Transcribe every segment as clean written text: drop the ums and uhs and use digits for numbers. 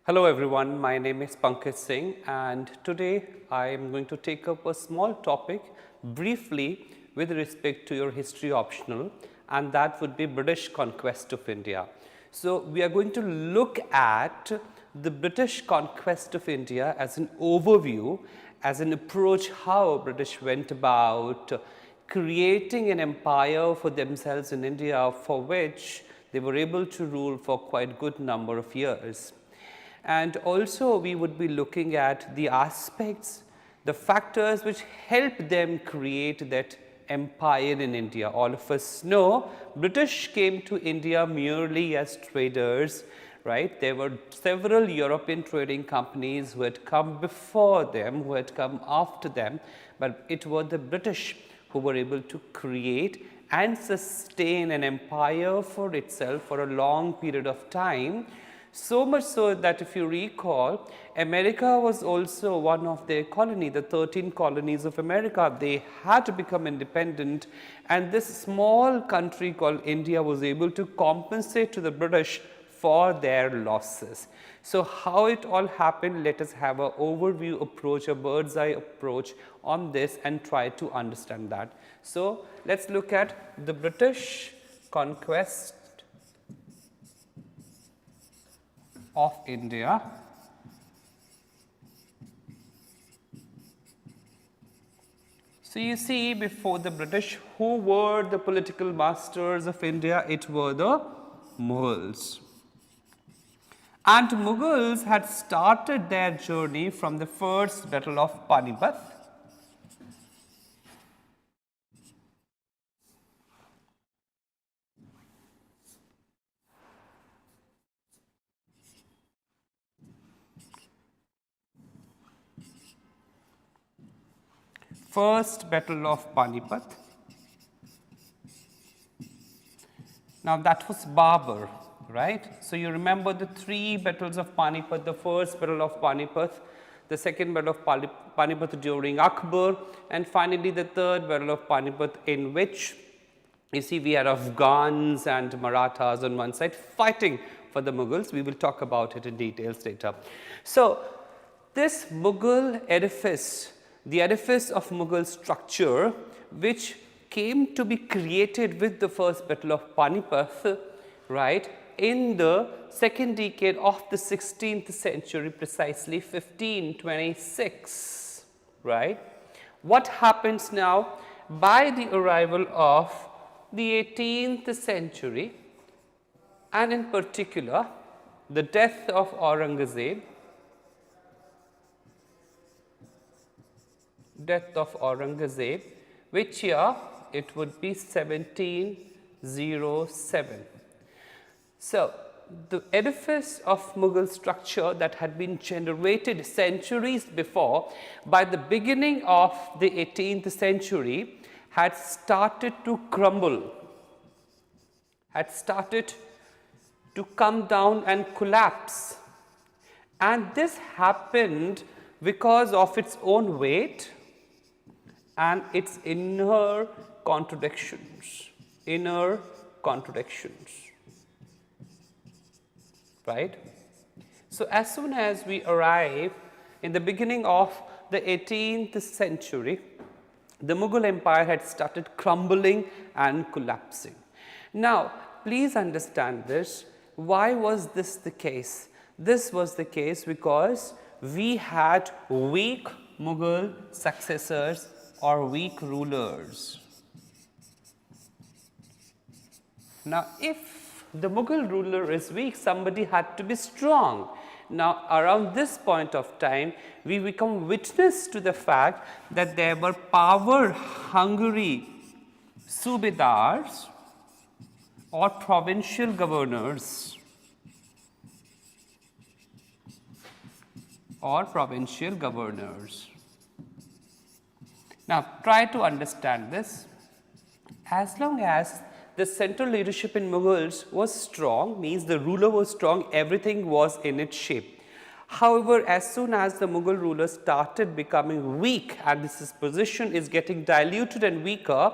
Hello everyone, my name is Pankaj Singh and today I am going to take up a small topic briefly with respect to your history optional, and that would be British conquest of India. So, we are going to look at the British conquest of India as an overview, as an approach how British went about creating an empire for themselves in India, for which they were able to rule for quite good number of years. And also we would be looking at the aspects, the factors which help them create that empire in India. All of us know British came to India merely as traders, right. There were several European trading companies who had come before them, who had come after them, but it was the British who were able to create and sustain an empire for itself for a long period of time. So much so that if you recall, America was also one of their colony, the 13 colonies of America. They had to become independent, and this small country called India was able to compensate to the British for their losses. So, how it all happened, let us have an overview approach, a bird's eye approach on this and try to understand that. So, let us look at the British conquest of India. So, you see, before the British, who were the political masters of India? It were the Mughals. And Mughals had started their journey from the first battle of Panipat. First battle of Panipat. Now that was Babur, right. So, you remember the three battles of Panipat, the first battle of Panipat, the second battle of Panipat during Akbar, and finally the third battle of Panipat, in which you see we had Afghans and Marathas on one side fighting for the Mughals. We will talk about it in details later. So, this Mughal edifice, the edifice of Mughal structure, which came to be created with the first battle of Panipat, right, in the second decade of the 16th century, precisely 1526, right. What happens now? By the arrival of the 18th century, and in particular the death of Aurangzeb, which year? It would be 1707. So, the edifice of Mughal structure that had been generated centuries before, by the beginning of the 18th century, had started to crumble, had started to come down and collapse. And this happened because of its own weight and its inner contradictions, right. So, as soon as we arrive in the beginning of the 18th century, the Mughal empire had started crumbling and collapsing. Now, please understand this. Why was this the case? This was the case because we had weak Mughal successors or weak rulers. Now, if the Mughal ruler is weak, somebody had to be strong. Now, around this point of time, we become witness to the fact that there were power-hungry subedars or provincial governors Now, try to understand this. As long as the central leadership in Mughals was strong, means the ruler was strong, everything was in its shape. However, as soon as the Mughal ruler started becoming weak and this position is getting diluted and weaker,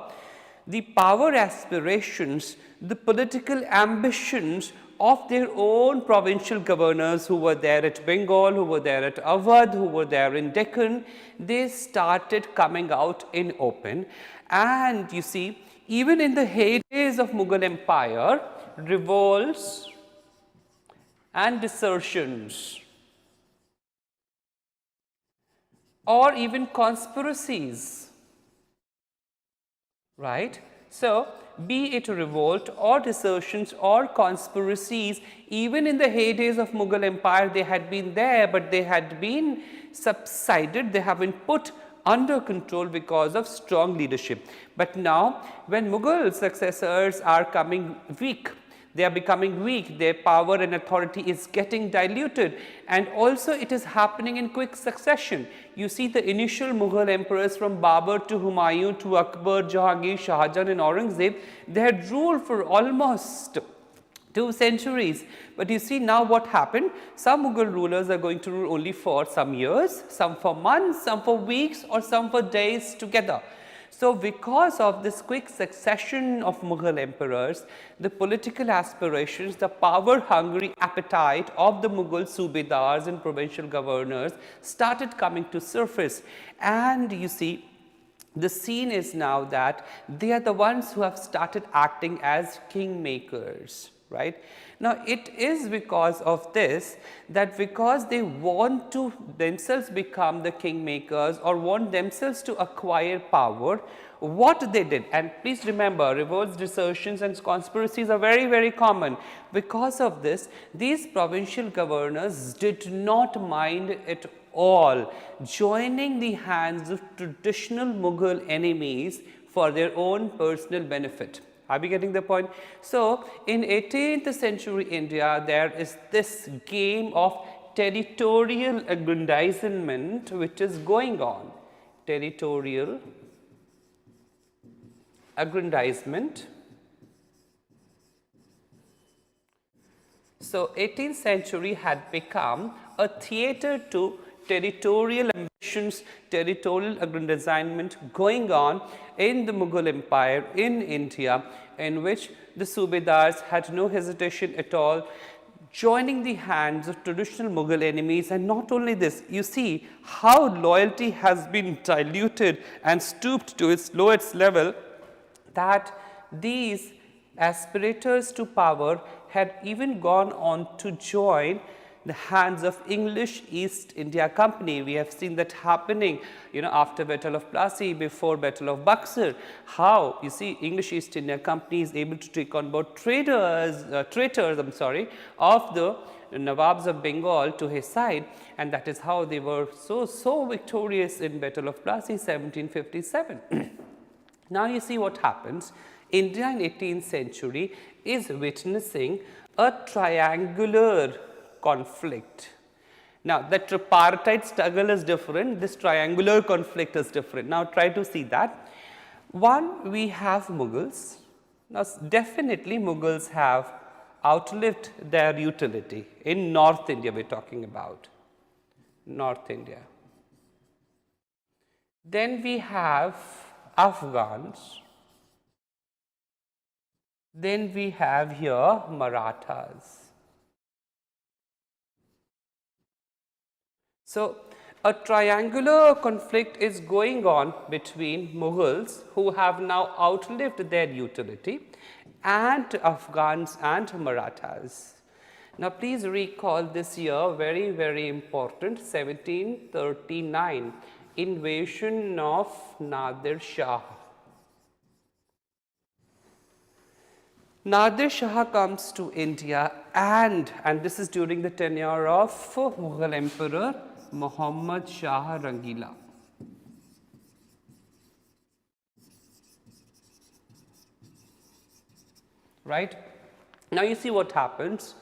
the power aspirations, the political ambitions of their own provincial governors who were there at Bengal, who were there at Awadh, who were there in Deccan. They started coming out in open, and you see, even in the heydays of Mughal Empire, revolts and desertions or even conspiracies, right? So, be it revolt or desertions or conspiracies, even in the heydays of Mughal Empire, they had been there, but they had been subsided, they have been put under control because of strong leadership. But now, when Mughal successors are coming weak, they are becoming weak, their power and authority is getting diluted, and also it is happening in quick succession. You see the initial Mughal emperors from Babur to Humayun to Akbar, Jahangir, Shah Jahan and Aurangzeb, they had ruled for almost 2 centuries. But you see now what happened, some Mughal rulers are going to rule only for some years, some for months, some for weeks, or some for days together. So, because of this quick succession of Mughal emperors, the political aspirations, the power hungry appetite of the Mughal Subedars and provincial governors started coming to surface. And you see, the scene is now that they are the ones who have started acting as kingmakers, right. Now, it is because of this that because they want to themselves become the kingmakers or want themselves to acquire power, what they did, and please remember, revolts, desertions and conspiracies are very, very common. Because of this, these provincial governors did not mind at all joining the hands of traditional Mughal enemies for their own personal benefit. Are we getting the point? So, in 18th century India, there is this game of territorial aggrandizement which is going on. Territorial aggrandizement. So, 18th century had become a theatre to territorial ambitions, territorial aggrandizement going on in the Mughal Empire in India, in which the Subedars had no hesitation at all joining the hands of traditional Mughal enemies. And not only this, you see how loyalty has been diluted and stooped to its lowest level, that these aspirators to power had even gone on to join the hands of English East India Company. We have seen that happening, after Battle of Plassey, before Battle of Buxar, how you see English East India Company is able to take on board traitors of the Nawabs of Bengal to his side, and that is how they were so victorious in Battle of Plassey 1757. Now you see what happens. India in 18th century is witnessing a triangular conflict. Now, the tripartite struggle is different, this triangular conflict is different. Now, try to see that. One, we have Mughals. Now, definitely Mughals have outlived their utility. In North India, we are talking about North India. Then we have Afghans. Then we have here Marathas. So, a triangular conflict is going on between Mughals, who have now outlived their utility, and Afghans and Marathas. Now, please recall this year, very, very important, 1739, invasion of Nadir Shah. Nadir Shah comes to India, and this is during the tenure of Mughal Emperor Muhammad Shah Rangila. Right? Now, you see what happens.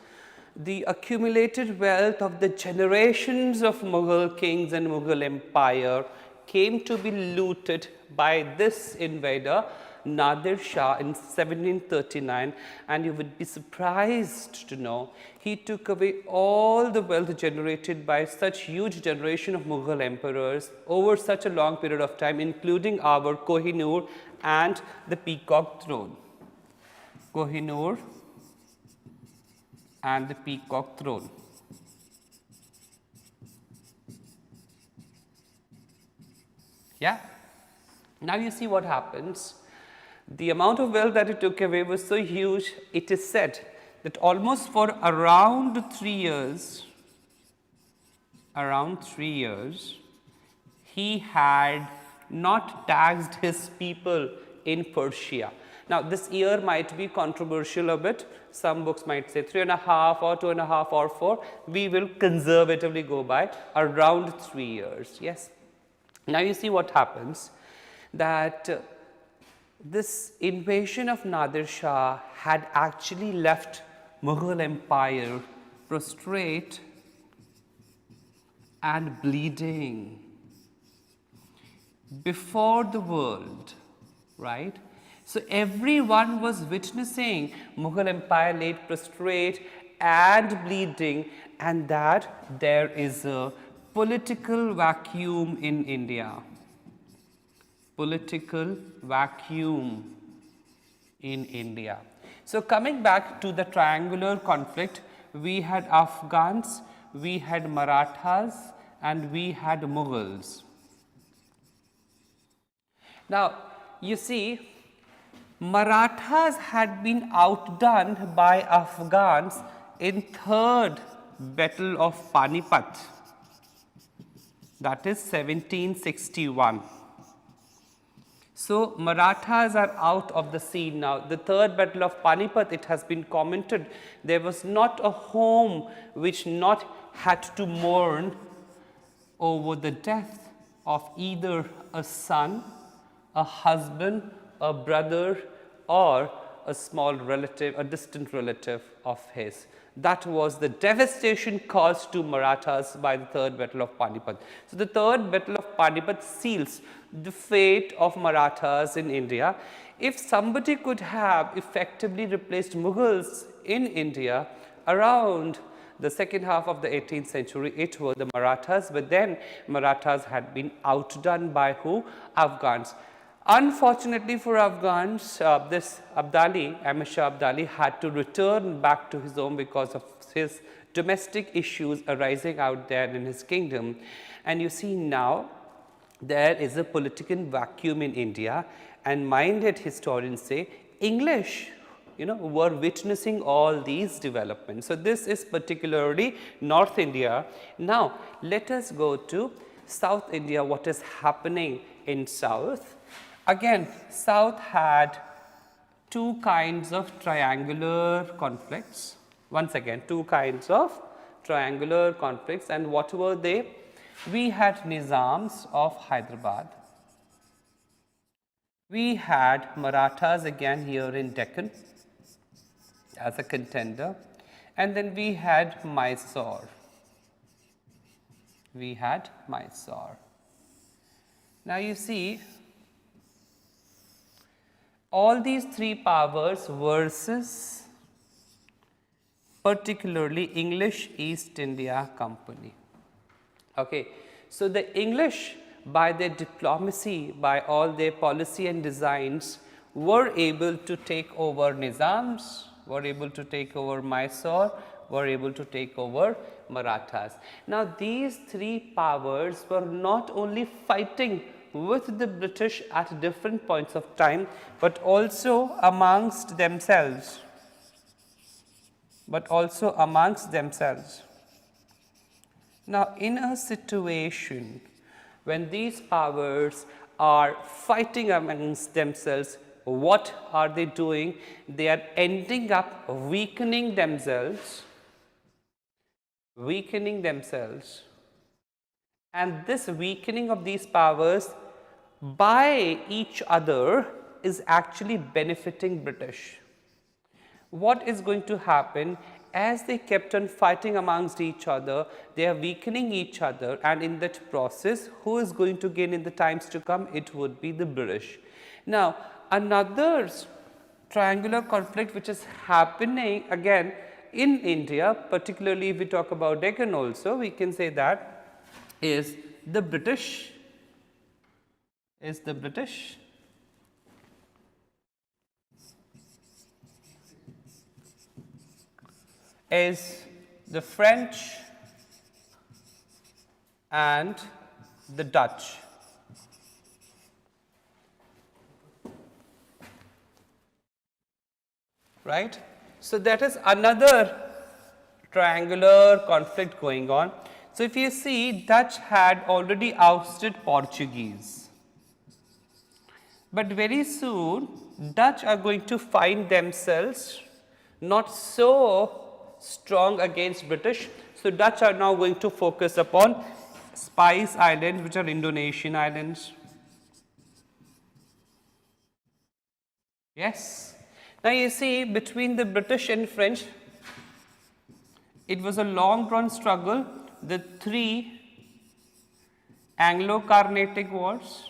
The accumulated wealth of the generations of Mughal kings and Mughal empire came to be looted by this invader Nadir Shah in 1739, and you would be surprised to know he took away all the wealth generated by such huge generation of Mughal emperors over such a long period of time, including our Kohinoor and the Peacock throne. Kohinoor and the Peacock Throne. Yeah. Now you see what happens. The amount of wealth that he took away was so huge, it is said that almost for around 3 years, he had not taxed his people in Persia. Now, this year might be controversial a bit. Some books might say 3.5 or 2.5 or 4. We will conservatively go by around 3 years. Yes. Now, you see what happens, that this invasion of Nadir Shah had actually left Mughal Empire prostrate and bleeding before the world, right? So, everyone was witnessing Mughal Empire laid prostrate and bleeding, and that there is a political vacuum in India. Political vacuum in India. So, coming back to the triangular conflict, we had Afghans, we had Marathas, and we had Mughals. Now, you see, Marathas had been outdone by Afghans in third battle of Panipat, that is 1761. So, Marathas are out of the scene now. The third battle of Panipat, it has been commented, there was not a home which not had to mourn over the death of either a son, a husband, a brother, or a small relative, a distant relative of his. That was the devastation caused to Marathas by the third battle of Panipat. So, the third battle of Panipat seals the fate of Marathas in India. If somebody could have effectively replaced Mughals in India around the second half of the 18th century, it were the Marathas, but then Marathas had been outdone by who? Afghans. Unfortunately for Afghans, this Abdali, Ahmad Shah Abdali, had to return back to his home because of his domestic issues arising out there in his kingdom. And you see now, there is a political vacuum in India, and minded historians say English were witnessing all these developments. So, this is particularly North India. Now, let us go to South India, what is happening in South. Again, South had two kinds of triangular conflicts. Once again, two kinds of triangular conflicts, and what were they? We had Nizams of Hyderabad. We had Marathas again here in Deccan as a contender, and then we had Mysore. Now, you see, all these three powers versus particularly English East India Company. Okay. So, the English, by their diplomacy, by all their policy and designs, were able to take over Nizams, were able to take over Mysore, were able to take over Marathas. Now, these three powers were not only fighting with the British at different points of time, but also amongst themselves. Now, in a situation when these powers are fighting amongst themselves, what are they doing? They are ending up weakening themselves, and this weakening of these powers by each other is actually benefiting British. What is going to happen? As they kept on fighting amongst each other, they are weakening each other, and in that process, who is going to gain in the times to come? It would be the British. Now, another triangular conflict which is happening again in India, particularly if we talk about Deccan also, we can say that is the British. is the French and the Dutch. Right? So, that is another triangular conflict going on. So, if you see, Dutch had already ousted Portuguese, but very soon Dutch are going to find themselves not so strong against British. So, Dutch are now going to focus upon Spice Islands, which are Indonesian islands. Yes. Now, you see, between the British and French, it was a long drawn struggle. The three Anglo-Carnatic Wars,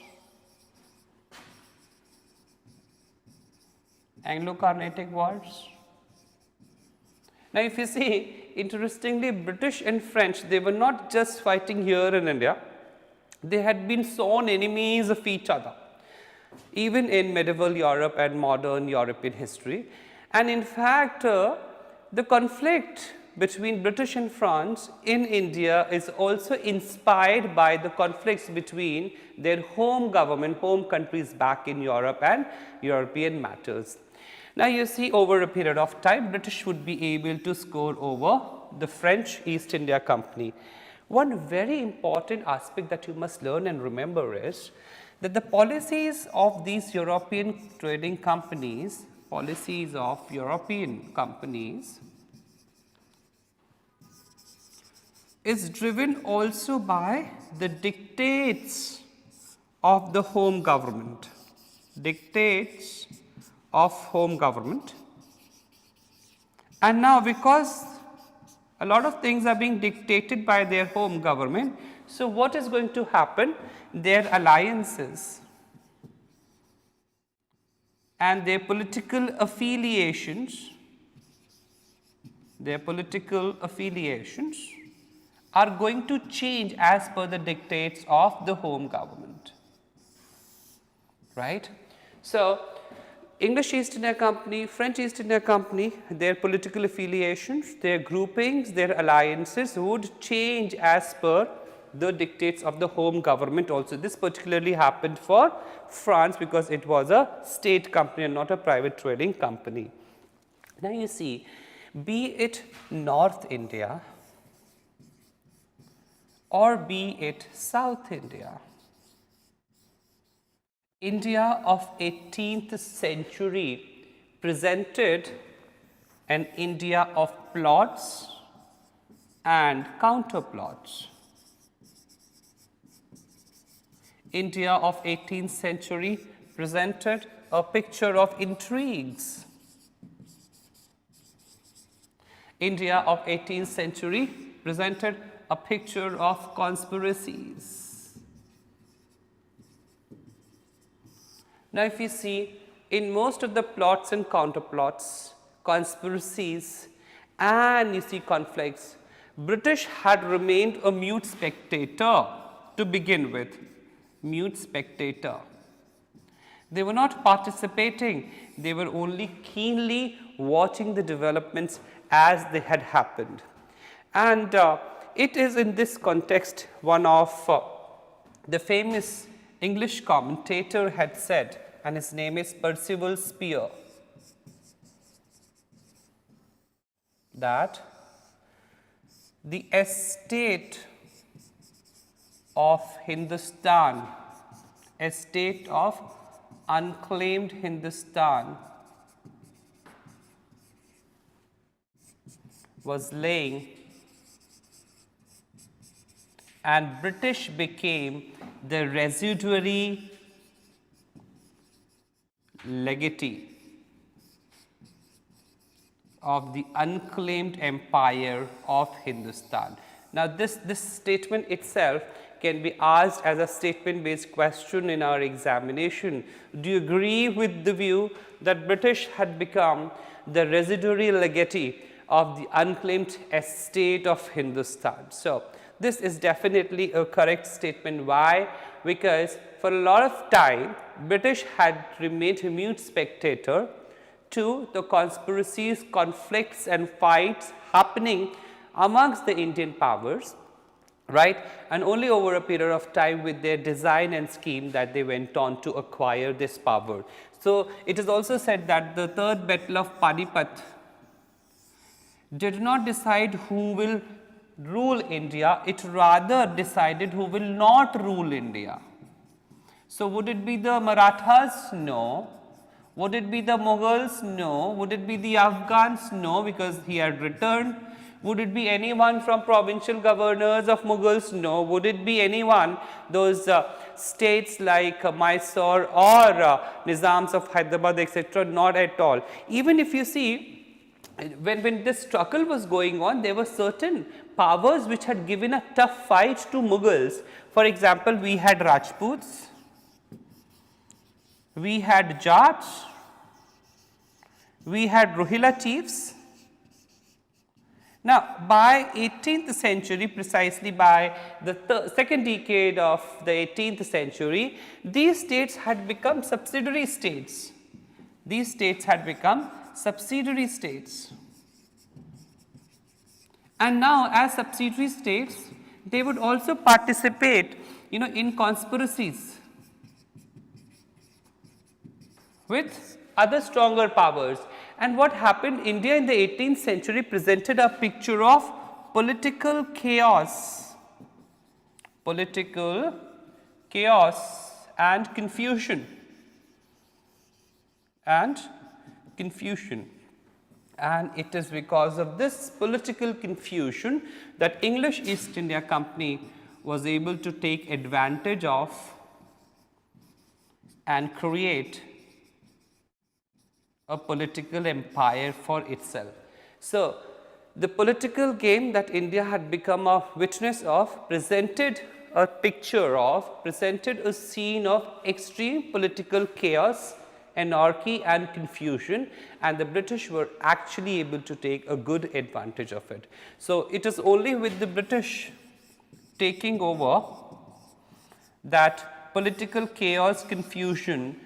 Now, if you see, interestingly, British and French, they were not just fighting here in India, they had been sworn enemies of each other, even in medieval Europe and modern European history. And in fact, the conflict between British and France in India is also inspired by the conflicts between their home government, home countries back in Europe and European matters. Now, you see, over a period of time, British would be able to score over the French East India Company. One very important aspect that you must learn and remember is that the policies of these European trading companies, is driven also by the dictates of the home government, And now, because a lot of things are being dictated by their home government, so what is going to happen? Their alliances and their political affiliations are going to change as per the dictates of the home government, right. So, English East India Company, French East India Company, their political affiliations, their groupings, their alliances would change as per the dictates of the home government also. This particularly happened for France because it was a state company and not a private trading company. Now, you see, be it North India or be it South India, India of 18th century presented an India of plots and counterplots. India of 18th century presented a picture of intrigues. India of 18th century presented a picture of conspiracies. Now, if you see, in most of the plots and counterplots, conspiracies and you see conflicts, British had remained a mute spectator to begin with, mute spectator. They were not participating, they were only keenly watching the developments as they had happened. And it is in this context one of the famous English commentator had said, and his name is Percival Spear, that the estate of Hindustan, estate of unclaimed Hindustan, was laying, and British became the residuary legatee of the unclaimed empire of Hindustan. Now, this statement itself can be asked as a statement based question in our examination. Do you agree with the view that British had become the residuary legatee of the unclaimed estate of Hindustan? So, this is definitely a correct statement. Why? Because for a lot of time British had remained a mute spectator to the conspiracies, conflicts and fights happening amongst the Indian powers, right, and only over a period of time with their design and scheme that they went on to acquire this power. So, it is also said that the third battle of Panipat did not decide who will rule India, it rather decided who will not rule India. So, would it be the Marathas? No. Would it be the Mughals? No. Would it be the Afghans? No, because he had returned. Would it be anyone from provincial governors of Mughals? No. Would it be anyone, those states like Mysore or Nizams of Hyderabad, etc.? Not at all. Even if you see, when this struggle was going on, there were certain powers which had given a tough fight to Mughals. For example, we had Rajputs, we had Jats, we had Rohilla chiefs. Now, by 18th century, precisely by the second decade of the 18th century, these states had become subsidiary states. These states had become subsidiary states. And now, as subsidiary states, they would also participate, in conspiracies with other stronger powers. And what happened? India in the 18th century presented a picture of political chaos and confusion. And it is because of this political confusion that English East India Company was able to take advantage of and create a political empire for itself. So, the political game that India had become a witness of presented a picture of, presented a scene of extreme political chaos, anarchy and confusion, and the British were actually able to take a good advantage of it. So, it is only with the British taking over that political chaos, confusion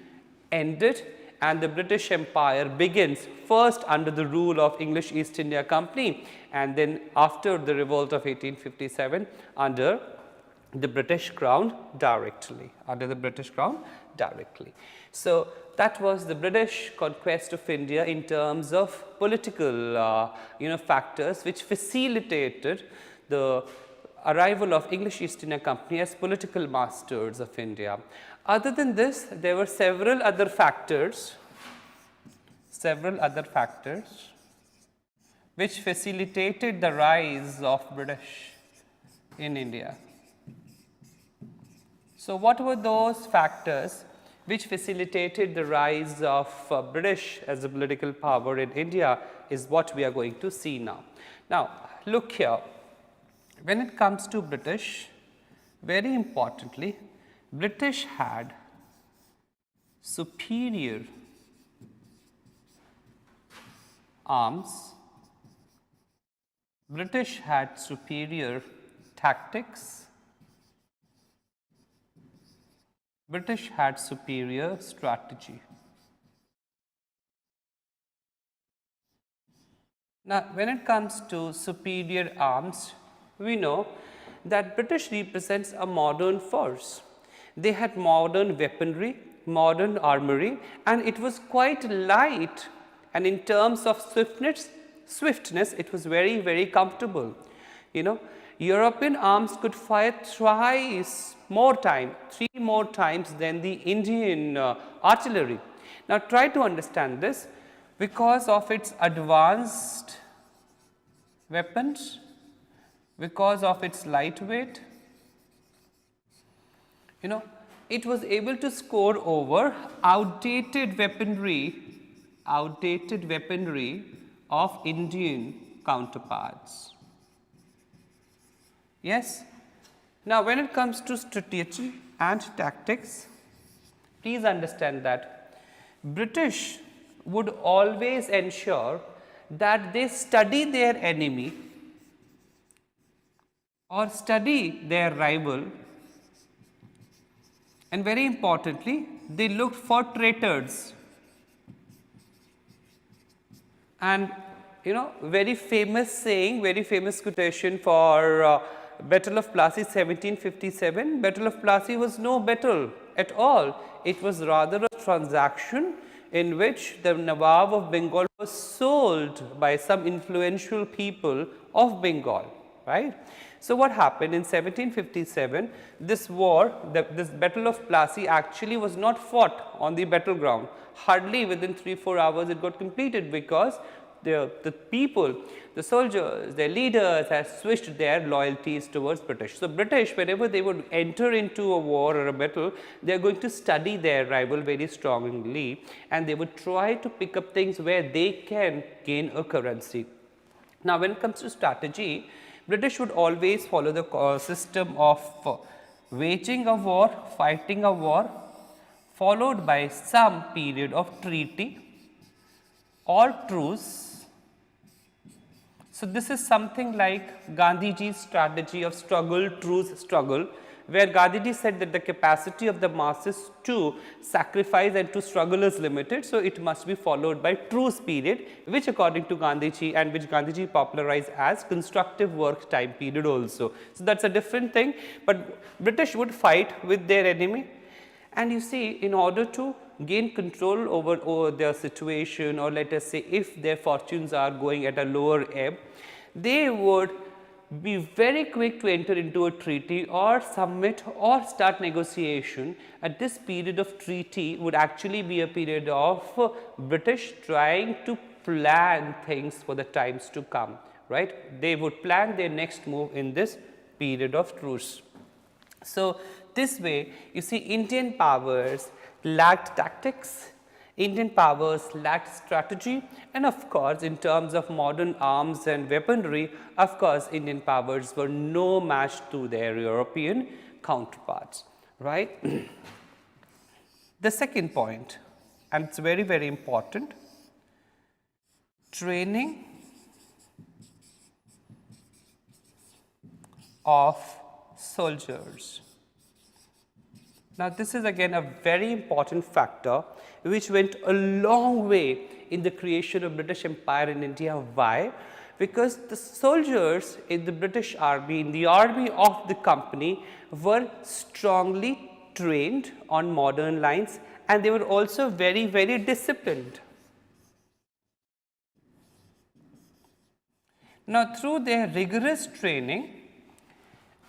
ended, and the British Empire begins first under the rule of English East India Company, and then after the revolt of 1857 under the British Crown directly, So, that was the British conquest of India in terms of political factors which facilitated the arrival of English East India Company as political masters of India. Other than this, there were several other factors which facilitated the rise of British in India. So, what were those factors which facilitated the rise of British as a political power in India is what we are going to see now. Now, look here, when it comes to British, very importantly, British had superior arms, British had superior tactics, British had superior strategy. Now, when it comes to superior arms, we know that British represents a modern force. They had modern weaponry, modern armory, and it was quite light, and in terms of swiftness it was very, very comfortable. European arms could fire three more times than the Indian artillery. Now, try to understand this. Because of its advanced weapons, because of its lightweight, it was able to score over outdated weaponry of Indian counterparts. Yes. Now, when it comes to strategy and tactics, please understand that British would always ensure that they study their enemy or study their rival, and very importantly, they looked for traitors. And very famous saying, very famous quotation for Battle of Plassey 1757. Battle of Plassey was no battle at all. It was rather a transaction in which the Nawab of Bengal was sold by some influential people of Bengal, right. So, what happened in 1757, this war, this Battle of Plassey actually was not fought on the battleground. Hardly within 3-4 hours it got completed, because the people, the soldiers, their leaders had switched their loyalties towards British. So, British, whenever they would enter into a war or a battle, they are going to study their rival very strongly, and they would try to pick up things where they can gain a currency. Now, when it comes to strategy, British would always follow the system of waging a war, fighting a war, followed by some period of treaty or truce. So, this is something like Gandhiji's strategy of struggle, truce, struggle, where Gandhiji said that the capacity of the masses to sacrifice and to struggle is limited. So, it must be followed by truce period, which according to Gandhiji, and which Gandhiji popularized as constructive work time period also. So, that is a different thing, but British would fight with their enemy, and you see, in order to gain control over their situation, or let us say if their fortunes are going at a lower ebb, they would be very quick to enter into a treaty or submit or start negotiation. At this period of treaty would actually be a period of British trying to plan things for the times to come, right. They would plan their next move in this period of truce. So, this way you see Indian powers lacked tactics, Indian powers lacked strategy, and of course, in terms of modern arms and weaponry, of course, Indian powers were no match to their European counterparts, right. The second point, and it is very, very important, training of soldiers. Now, this is again a very important factor which went a long way in the creation of British Empire in India. Why? Because the soldiers in the British army, in the army of the company, were strongly trained on modern lines, and they were also very, very disciplined. Now, through their rigorous training,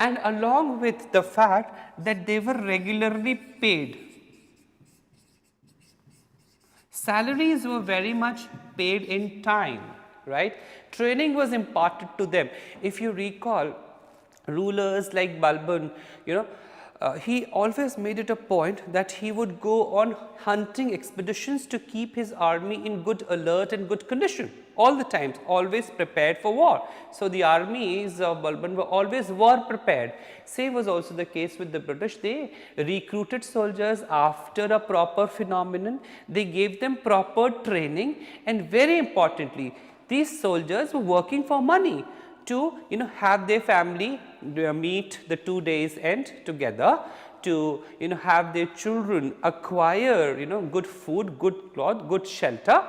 and along with the fact that they were regularly paid, salaries were very much paid in time, right. Training was imparted to them. If you recall, rulers like Balban, he always made it a point that he would go on hunting expeditions to keep his army in good alert and good condition all the times, always prepared for war. So, the armies of Balban were always war prepared. Same was also the case with the British. They recruited soldiers after a proper phenomenon, they gave them proper training, and very importantly, these soldiers were working for money to have their family meet the 2 days end together, to have their children acquire good food, good cloth, good shelter.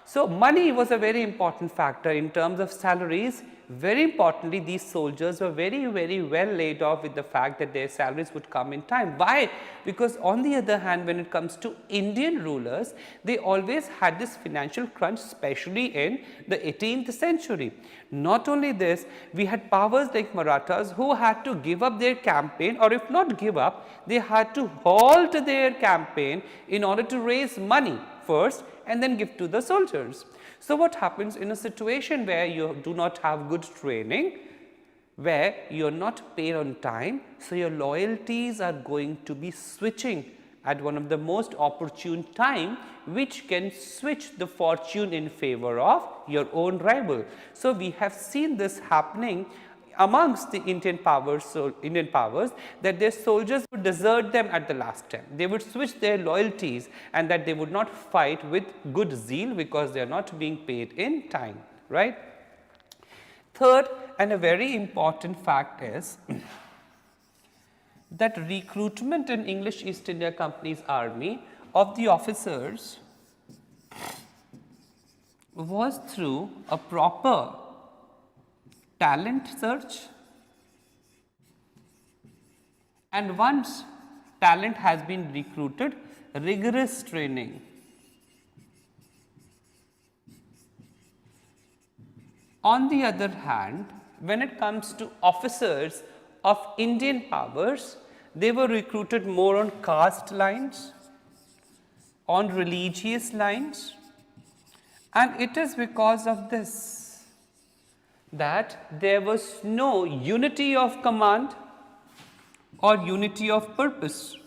So, money was a very important factor in terms of salaries. Very importantly, these soldiers were very, very well laid off with the fact that their salaries would come in time. Why? Because on the other hand, when it comes to Indian rulers, they always had this financial crunch, especially in the 18th century. Not only this, we had powers like Marathas who had to give up their campaign, or if not give up, they had to halt their campaign in order to raise money first and then give to the soldiers. So, what happens in a situation where you do not have good training, where you are not paid on time, so your loyalties are going to be switching at one of the most opportune time, which can switch the fortune in favor of your own rival. So, we have seen this happening amongst the Indian powers, that their soldiers would desert them at the last time. They would switch their loyalties, and that they would not fight with good zeal because they are not being paid in time, right. Third, and a very important fact is that recruitment in English East India Company's army of the officers was through a proper talent search, and once talent has been recruited, rigorous training. On the other hand, when it comes to officers of Indian powers, they were recruited more on caste lines, on religious lines, and it is because of this that there was no unity of command or unity of purpose.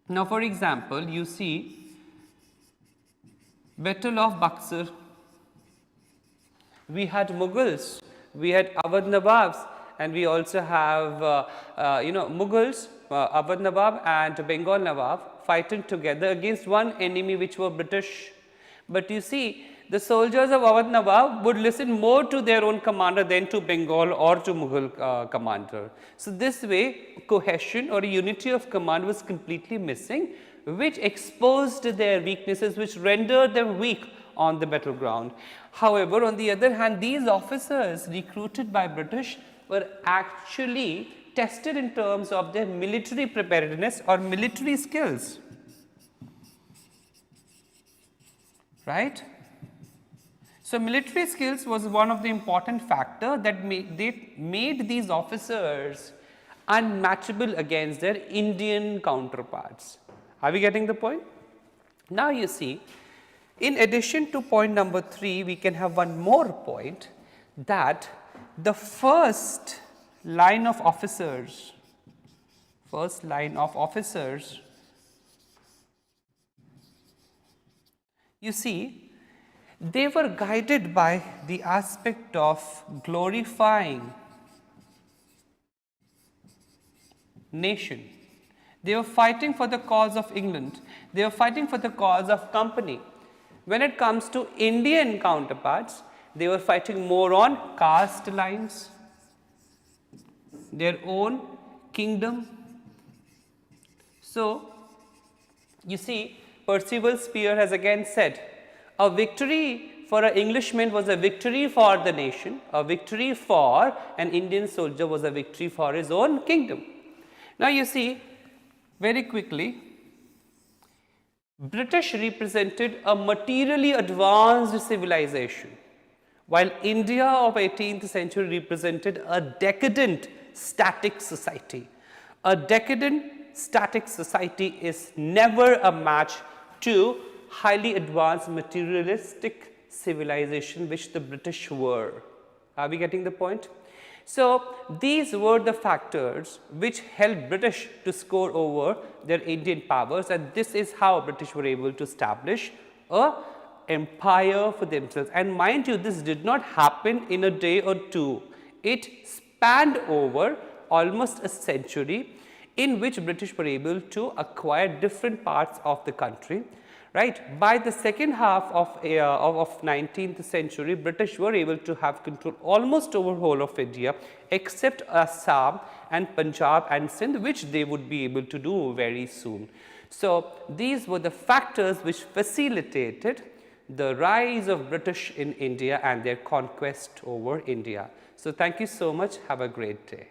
Now, for example, you see Battle of Buxar. We had Mughals, we had Awadh Nawabs, and we also have Mughals, Awadh Nawab and Bengal Nawab fighting together against one enemy, which were British. But you see, the soldiers of Awadh Nawab would listen more to their own commander than to Bengal or to Mughal commander. So, this way cohesion or unity of command was completely missing, which exposed their weaknesses, which rendered them weak on the battleground. However, on the other hand, these officers recruited by British were actually tested in terms of their military preparedness or military skills, right. So, military skills was one of the important factor that made these officers unmatchable against their Indian counterparts. Are we getting the point? Now, you see, in addition to point number 3, we can have one more point, that the first line of officers, you see, they were guided by the aspect of glorifying nation. They were fighting for the cause of England, they were fighting for the cause of company. When it comes to Indian counterparts, they were fighting more on caste lines, their own kingdom. So, you see, Percival Spear has again said, a victory for an Englishman was a victory for the nation, a victory for an Indian soldier was a victory for his own kingdom. Now, you see, very quickly, British represented a materially advanced civilization, while India of 18th century represented a decadent static society. A decadent static society is never a match to highly advanced materialistic civilization which the British were. Are we getting the point? So, these were the factors which helped British to score over their Indian powers, and this is how British were able to establish a empire for themselves. And mind you, this did not happen in a day or two. It spanned over almost a century, in which British were able to acquire different parts of the country. Right. By the second half of 19th century, British were able to have control almost over whole of India, except Assam and Punjab and Sindh, which they would be able to do very soon. So, these were the factors which facilitated the rise of British in India and their conquest over India. So, thank you so much. Have a great day.